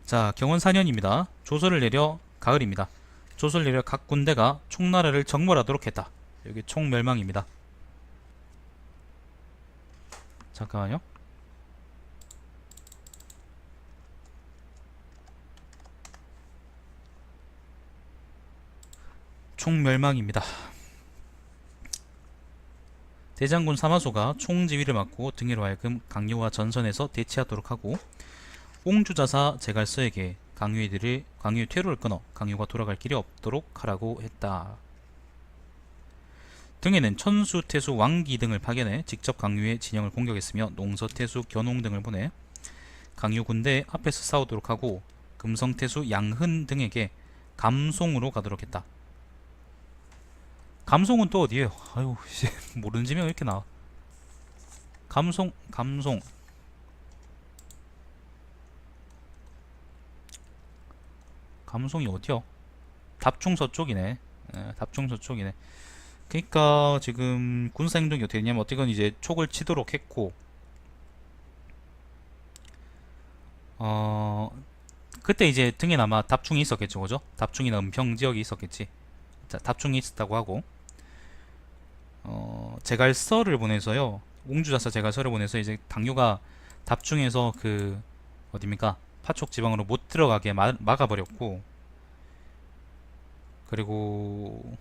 자, 경원 4년입니다. 조서를 내려 가을입니다. 조서를 내려 각 군대가 총나라를 정벌하도록 했다. 여기 총멸망입니다. 잠깐만요. 총멸망입니다. 대장군 사마소가 총지휘를 맡고 등해로 하여금 강요와 전선에서 대치하도록 하고 옹주자사 제갈서에게 강요의 퇴로를 끊어 강요가 돌아갈 길이 없도록 하라고 했다. 등에는 천수, 태수, 왕기 등을 파견해 직접 강요의 진영을 공격했으며 농서, 태수, 견홍 등을 보내 강요 군대 앞에서 싸우도록 하고 금성, 태수, 양흔 등에게 감송으로 가도록 했다. 감송은 또 어디에요? 아유, 모르는 지명이 이렇게 나와. 감송. 감송이 어디요? 답중서 쪽이네. 답중서 쪽이네. 그러니까 지금 군사 행동이 어떻게 되냐면 어떻게든 이제 촉을 치도록 했고 어 그때 이제 등에 아마 답중이 있었겠죠, 그죠? 답중이나 은평 지역이 있었겠지. 자, 답중이 있었다고 하고 제갈서를 보내서요. 옹주자사 제갈서를 보내서 이제 당뇨가 답중에서 그 어딥니까? 파촉 지방으로 못 들어가게 막아버렸고 그리고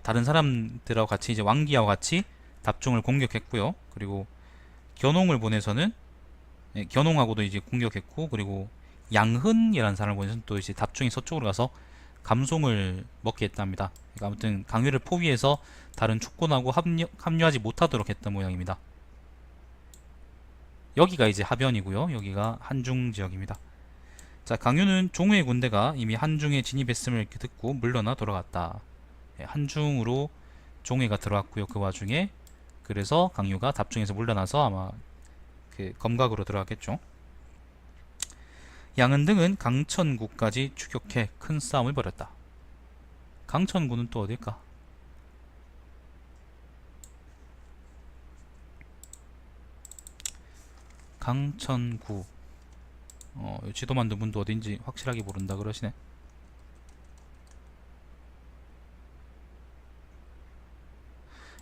다른 사람들하고 같이 이제 왕기하고 같이 답중을 공격했고요. 그리고 견홍을 보내서는 견홍하고도 이제 공격했고 그리고 양흔이라는 사람을 보내서는 또 이제 답중이 서쪽으로 가서 감송을 먹게 했답니다. 그러니까 아무튼 강요를 포위해서 다른 축군하고 합류하지 못하도록 했던 모양입니다. 여기가 이제 하변이고요. 여기가 한중 지역입니다. 자, 강요는 종우의 군대가 이미 한중에 진입했음을 듣고 물러나 돌아갔다. 한중으로 종우가 들어왔고요. 그 와중에 그래서 강요가 답중에서 물러나서 아마 그 검각으로 들어갔겠죠. 양은 등은 강천구까지 추격해 큰 싸움을 벌였다. 강천구는 또 어딜까? 강천구. 지도 만든 분도 어딘지 확실하게 모른다 그러시네.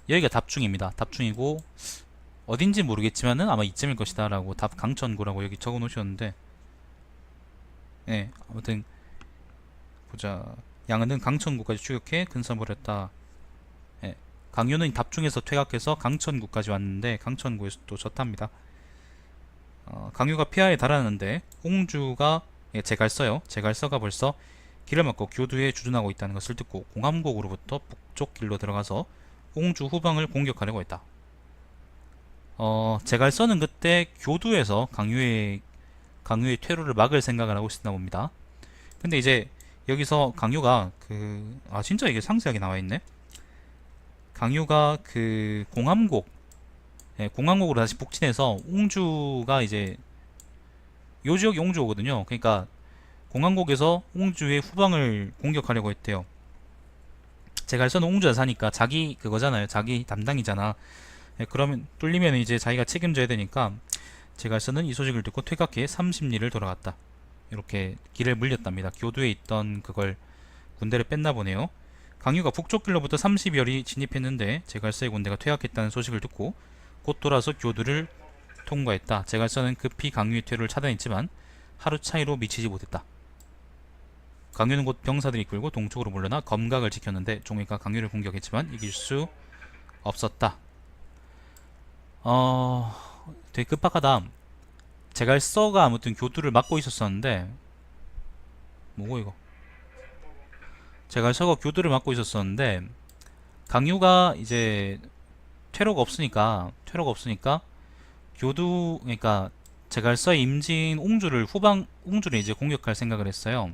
여기가 답중입니다. 답중이고 어딘지 모르겠지만은 아마 이쯤일 것이다 라고 답 강천구라고 여기 적어 놓으셨는데 아무튼 보자. 양은 강천구까지 추격해 근선 벌였다. 강요는 답중에서 퇴각해서 강천구까지 왔는데 강천구에서 또 졌답니다. 강요가 폐하에 달하는데 옹주가 제갈서요. 제갈서가 벌써 길을 막고 교두에 주둔하고 있다는 것을 듣고 공함곡으로부터 북쪽 길로 들어가서 옹주 후방을 공격하려고 했다. 제갈서는 그때 교두에서 강요의 퇴로를 막을 생각을 하고 있었나 봅니다. 근데 이제 여기서 강요가 진짜 이게 상세하게 나와 있네. 강요가 공항곡으로 다시 북진해서 옹주가 이제 요 지역이 옹주거든요. 그러니까 공항곡에서 옹주의 후방을 공격하려고 했대요. 제갈서는 옹주에 사니까 자기 그거잖아요. 자기 담당이잖아. 그러면 뚫리면 이제 자기가 책임져야 되니까 제갈서는 이 소식을 듣고 퇴각해 30리를 돌아갔다. 이렇게 길을 물렸답니다. 교두에 있던 그걸 군대를 뺐나 보네요. 강유가 북쪽 길로부터 30여리 진입했는데 제갈서의 군대가 퇴각했다는 소식을 듣고 곧 돌아서 교두를 통과했다. 제갈서는 급히 강유의 퇴로를 차단했지만 하루 차이로 미치지 못했다. 강유는 곧 병사들이 이끌고 동쪽으로 물러나 검각을 지켰는데 종이가 강유를 공격했지만 이길 수 없었다. 되게 급박하다. 제갈서가 아무튼 교두를 막고 있었었는데 뭐고 이거? 제갈서가 교두를 막고 있었었는데 강유가 이제 퇴로가 없으니까 교두 그러니까 제갈서의 임진 옹주를 이제 공격할 생각을 했어요.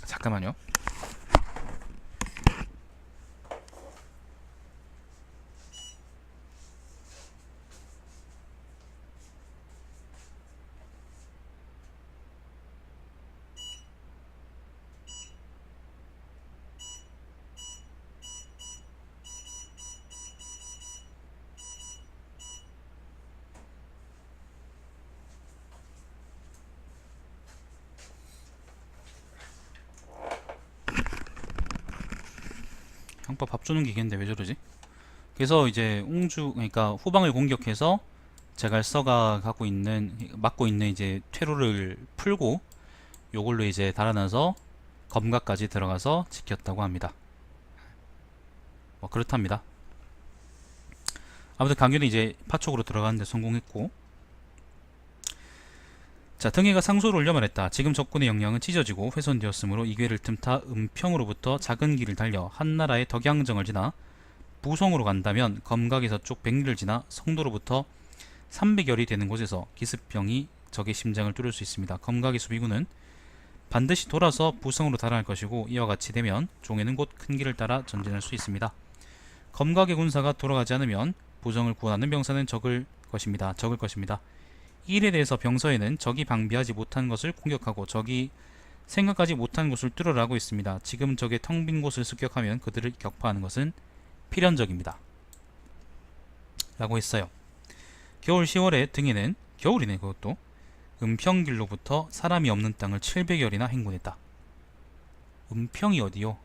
잠깐만요. 장파 밥 주는 기계인데 왜 저러지? 그래서 이제 옹주 그러니까 후방을 공격해서 제갈서가 맡고 있는 이제 퇴로를 풀고 요걸로 이제 달아나서 검각까지 들어가서 지켰다고 합니다. 뭐 그렇답니다. 아무튼 강균이 이제 파촉으로 들어가는데 성공했고, 자, 등해가 상소를 올려 말했다. 지금 적군의 역량은 찢어지고 훼손되었으므로 이 기회를 틈타 은평으로부터 작은 길을 달려 한나라의 덕양정을 지나 부성으로 간다면 검각에서 쭉 백리를 지나 성도로부터 300여리 되는 곳에서 기습병이 적의 심장을 뚫을 수 있습니다. 검각의 수비군은 반드시 돌아서 부성으로 달아날 것이고, 이와 같이 되면 종에는 곧 큰 길을 따라 전진할 수 있습니다. 검각의 군사가 돌아가지 않으면 부성을 구원하는 병사는 적을 것입니다. 이 일에 대해서 병서에는 적이 방비하지 못한 것을 공격하고 적이 생각하지 못한 곳을 뚫으라고 있습니다. 지금 적의 텅 빈 곳을 습격하면 그들을 격파하는 것은 필연적입니다. 라고 했어요. 겨울 10월에 등에는, 겨울이네 그것도, 은평길로부터 사람이 없는 땅을 700여리나 행군했다. 은평이 어디요?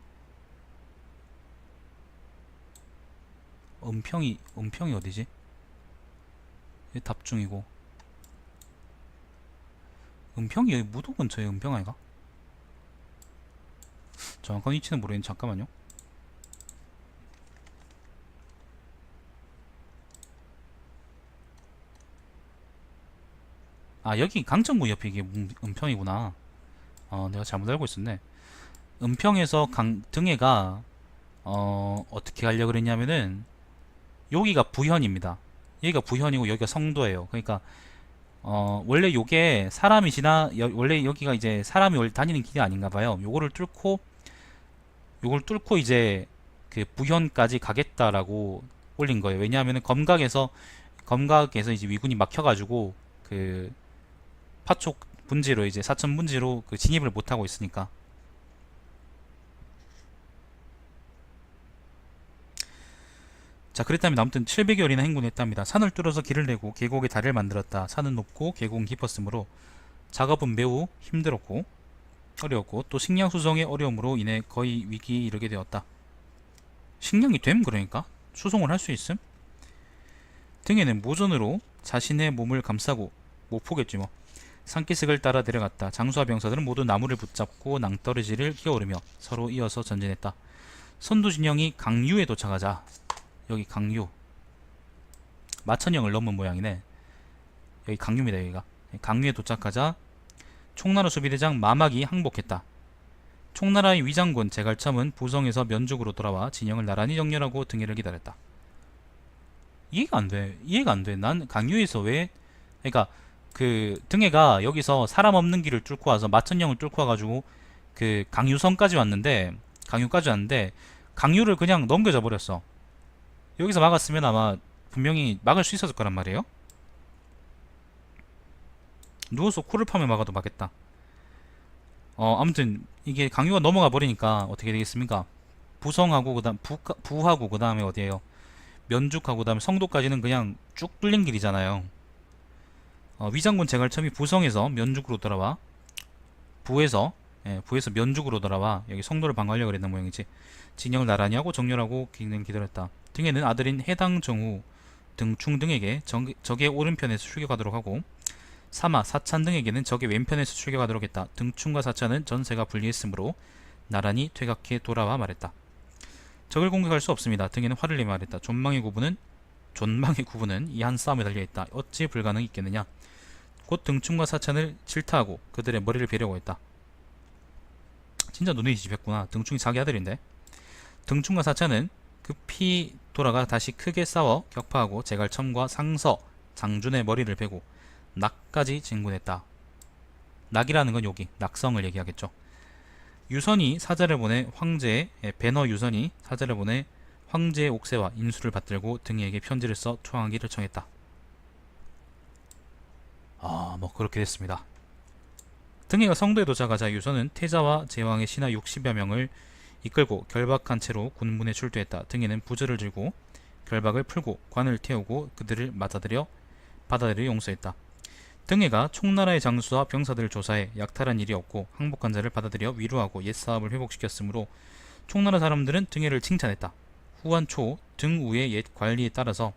은평이 어디지? 답중이고, 은평이 여기 무도 근처에 은평 아이가? 정확한 위치는 모르겠는데 잠깐만요. 아, 여기 강정구 옆에 이게 은평이구나. 내가 잘못 알고 있었네. 은평에서 등해가 어떻게 가려고 그랬냐면은 여기가 부현입니다. 여기가 부현이고 여기가 성도예요. 그러니까 원래 요게 사람이 원래 여기가 이제 사람이 원래 다니는 길이 아닌가 봐요. 요걸 뚫고 이제 그 부현까지 가겠다라고 올린 거예요. 왜냐하면은 검각에서 이제 위군이 막혀가지고 그 파촉 분지로 이제 사천 분지로 그 진입을 못 하고 있으니까. 자, 그랬다면 아무튼 700여리나 행군했답니다. 산을 뚫어서 길을 내고 계곡에 다리를 만들었다. 산은 높고 계곡은 깊었으므로 작업은 매우 힘들었고 어려웠고, 또 식량 수송의 어려움으로 인해 거의 위기에 이르게 되었다. 식량이 됨 그러니까 수송을 할 수 있음. 등에는 모전으로 자신의 몸을 감싸고 모포겠지 뭐 산기슭을 따라 내려갔다. 장수와 병사들은 모두 나무를 붙잡고 낭떠러지를 기어오르며 서로 이어서 전진했다. 선두 진영이 강유에 도착하자, 여기 강유 마천령을 넘은 모양이네. 여기 강유입니다. 여기가 강유에 도착하자 총나라 수비대장 마막이 항복했다. 총나라의 위장군 제갈참은 부성에서 면죽으로 돌아와 진영을 나란히 정렬하고 등해를 기다렸다. 이해가 안 돼. 난 강유에서 왜, 그러니까 그 등해가 여기서 사람 없는 길을 뚫고 와서 마천령을 뚫고 와가지고 그 강유까지 왔는데 강유를 그냥 넘겨져 버렸어. 여기서 막았으면 아마 분명히 막을 수 있었을 거란 말이에요. 누워서 코를 파며 막아도 막겠다. 아무튼 이게 강유가 넘어가 버리니까 어떻게 되겠습니까? 부성하고 부하고 그 다음에 어디에요? 면죽하고 그 다음에 성도까지는 그냥 쭉 뚫린 길이잖아요. 위장군 제갈참이 부성에서 면죽으로 돌아와 부에서 면죽으로 돌아와 여기 성도를 방어하려고 그랬는 모양이지. 진영을 나란히 하고 정렬하고 기다렸다. 등에는 아들인 해당 정후 등충 등에게 적의 오른편에서 출격하도록 하고, 사마 사찬 등에게는 적의 왼편에서 출격하도록 했다. 등충과 사찬은 전세가 불리했으므로 나란히 퇴각해 돌아와 말했다. 적을 공격할 수 없습니다. 등에는 화를 내 말했다. 존망의 구분은 이 한 싸움에 달려있다. 어찌 불가능이 있겠느냐. 곧 등충과 사찬을 질타하고 그들의 머리를 베려고 했다. 진짜 눈이 뒤집혔구나. 등충이 자기 아들인데. 등충과 사찬은 급히 돌아가 다시 크게 싸워 격파하고 제갈첨과 상서, 장준의 머리를 베고 낙까지 진군했다. 낙이라는 건 여기 낙성을 얘기하겠죠. 유선이 사자를 보내 배너 유선이 사자를 보내 황제의 옥새와 인수를 받들고 등에게 편지를 써 투항하기를 청했다. 뭐 그렇게 됐습니다. 등해가 성도에 도착하자 유선은 태자와 제왕의 신하 60여 명을 이끌고 결박한 채로 군문에 출두했다. 등해는 부저를 들고 결박을 풀고 관을 태우고 그들을 받아들여 용서했다. 등해가 총나라의 장수와 병사들을 조사해 약탈한 일이 없고 항복한 자를 받아들여 위로하고 옛사업을 회복시켰으므로 총나라 사람들은 등해를 칭찬했다. 후한초 등우의 옛 관례에 따라서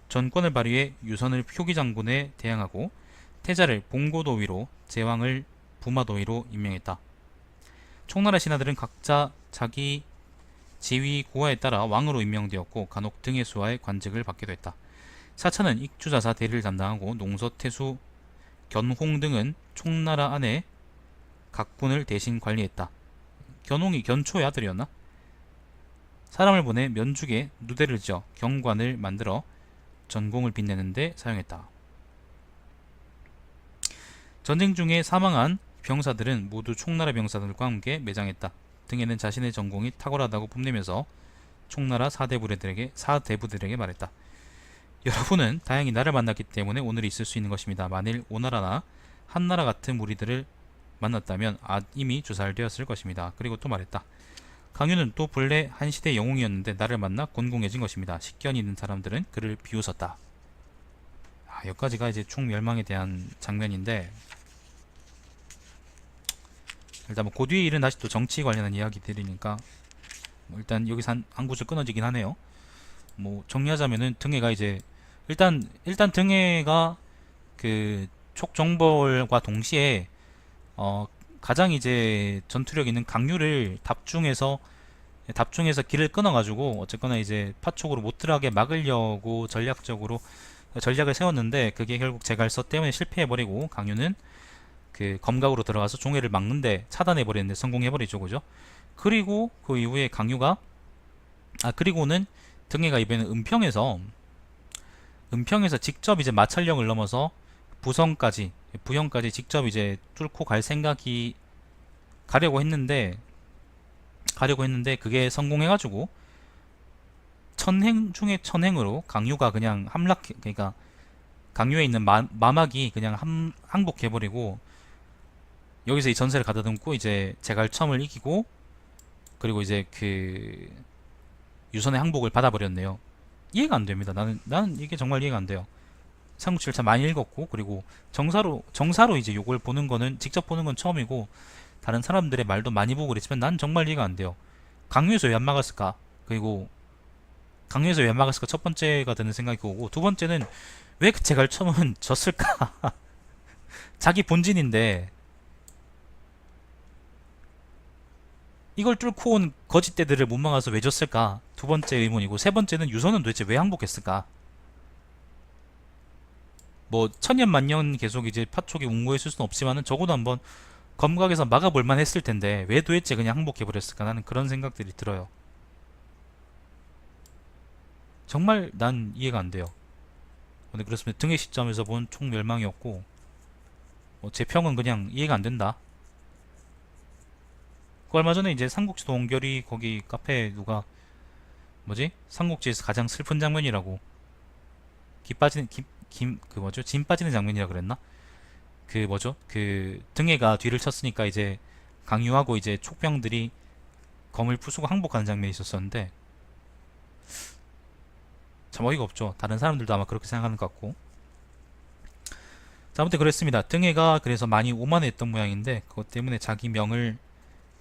전권을 발휘해 유선을 표기 장군에 대항하고 태자를 봉고도위로, 제왕을 부마도위로 임명했다. 총나라 신하들은 각자 자기 지위 고하에 따라 왕으로 임명되었고 간혹 등해수와의 관직을 받기도 했다. 사차는 익주자사 대리를 담당하고 농서, 태수, 견홍 등은 총나라 안에 각군을 대신 관리했다. 견홍이 견초의 아들이었나? 사람을 보내 면죽에 누대를 지어 경관을 만들어 전공을 빛내는 데 사용했다. 전쟁 중에 사망한 병사들은 모두 총나라 병사들과 함께 매장했다. 등에는 자신의 전공이 탁월하다고 뽐내면서 총나라 사대부들에게 말했다. 여러분은 다행히 나를 만났기 때문에 오늘이 있을 수 있는 것입니다. 만일 오나라나 한나라 같은 무리들을 만났다면 이미 주살되었을 것입니다. 그리고 또 말했다. 강유는 또 본래 한 시대의 영웅이었는데 나를 만나 곤궁해진 것입니다. 식견이 있는 사람들은 그를 비웃었다. 여기까지가 이제 총멸망에 대한 장면인데, 일단 뭐 그 뒤에 일은 다시 또 정치 관련한 이야기들이니까 일단 여기서 한 구절 끊어지긴 하네요. 뭐 정리하자면은 등해가 이제 일단 등해가 그 촉정벌과 동시에 가장 이제 전투력 있는 강유를 답중해서 길을 끊어가지고 어쨌거나 이제 파촉으로 못 들어가게 막으려고 전략을 세웠는데, 그게 결국 제갈서 때문에 실패해버리고 강유는 그 검각으로 들어가서 종해를 막는데 차단해버리는데 성공해버리죠, 그죠? 그리고 그 이후에 강유가 그리고는 등해가 이번에는 은평에서 직접 이제 마찰령을 넘어서 부영까지 직접 이제 뚫고 가려고 했는데 그게 성공해가지고 천행 중에 천행으로 강유가 그냥 그러니까 강유에 있는 마막이 그냥 항복해버리고 여기서 이 전세를 가다듬고 이제 제갈첨을 이기고, 그리고 이제 그 유선의 항복을 받아버렸네요. 이해가 안 됩니다. 나는 이게 정말 이해가 안 돼요. 삼국지를 참 많이 읽었고, 그리고 정사로 이제 요걸 보는 거는 직접 보는 건 처음이고, 다른 사람들의 말도 많이 보고 그랬지만 난 정말 이해가 안 돼요. 강유에서 왜 안 막았을까? 그리고 강유에서 왜 안 막았을까? 첫 번째가 드는 생각이 오고, 두 번째는 왜 그 제갈첨은 졌을까? 자기 본진인데 이걸 뚫고 온 거짓대들을 못 막아서 왜 졌을까? 두 번째 의문이고, 세 번째는 유선은 도대체 왜 항복했을까? 뭐 천년만년 계속 이제 파촉이 웅고했을 수는 없지만은 적어도 한번 검각에서 막아볼만 했을 텐데 왜 도대체 그냥 항복해버렸을까? 나는 그런 생각들이 들어요. 정말 난 이해가 안 돼요. 근데 그렇습니다. 등의 시점에서 본 총멸망이었고, 제 평은 그냥 이해가 안 된다. 그 얼마 전에 이제 삼국지 동결이 거기 카페에 누가 삼국지에서 가장 슬픈 장면이라고 진 빠지는 장면이라 그랬나? 그 등해가 뒤를 쳤으니까 이제 강유하고 이제 촉병들이 검을 부수고 항복하는 장면이 있었었는데 참 어이가 없죠. 다른 사람들도 아마 그렇게 생각하는 것 같고. 자, 아무튼 그랬습니다. 등해가 그래서 많이 오만했던 모양인데 그것 때문에 자기 명을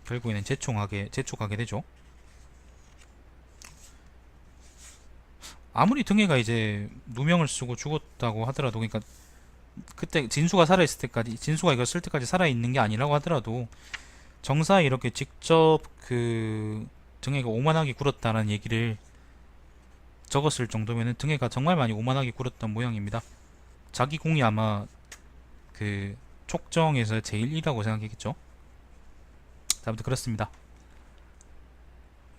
결국에는 재촉하게 되죠. 아무리 등해가 이제 누명을 쓰고 죽었다고 하더라도, 그러니까 그때 진수가 이거 쓸 때까지 살아있는 게 아니라고 하더라도 정사에 이렇게 직접 그 등해가 오만하게 굴었다는 얘기를 적었을 정도면은 등해가 정말 많이 오만하게 굴었던 모양입니다. 자기 공이 아마 그 촉정에서 제일 1이라고 생각했겠죠. 아무튼 그렇습니다.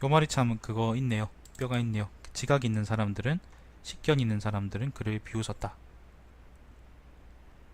요 말이 참 그거 있네요. 뼈가 있네요. 지각 있는 사람들은, 식견 있는 사람들은 그를 비웃었다.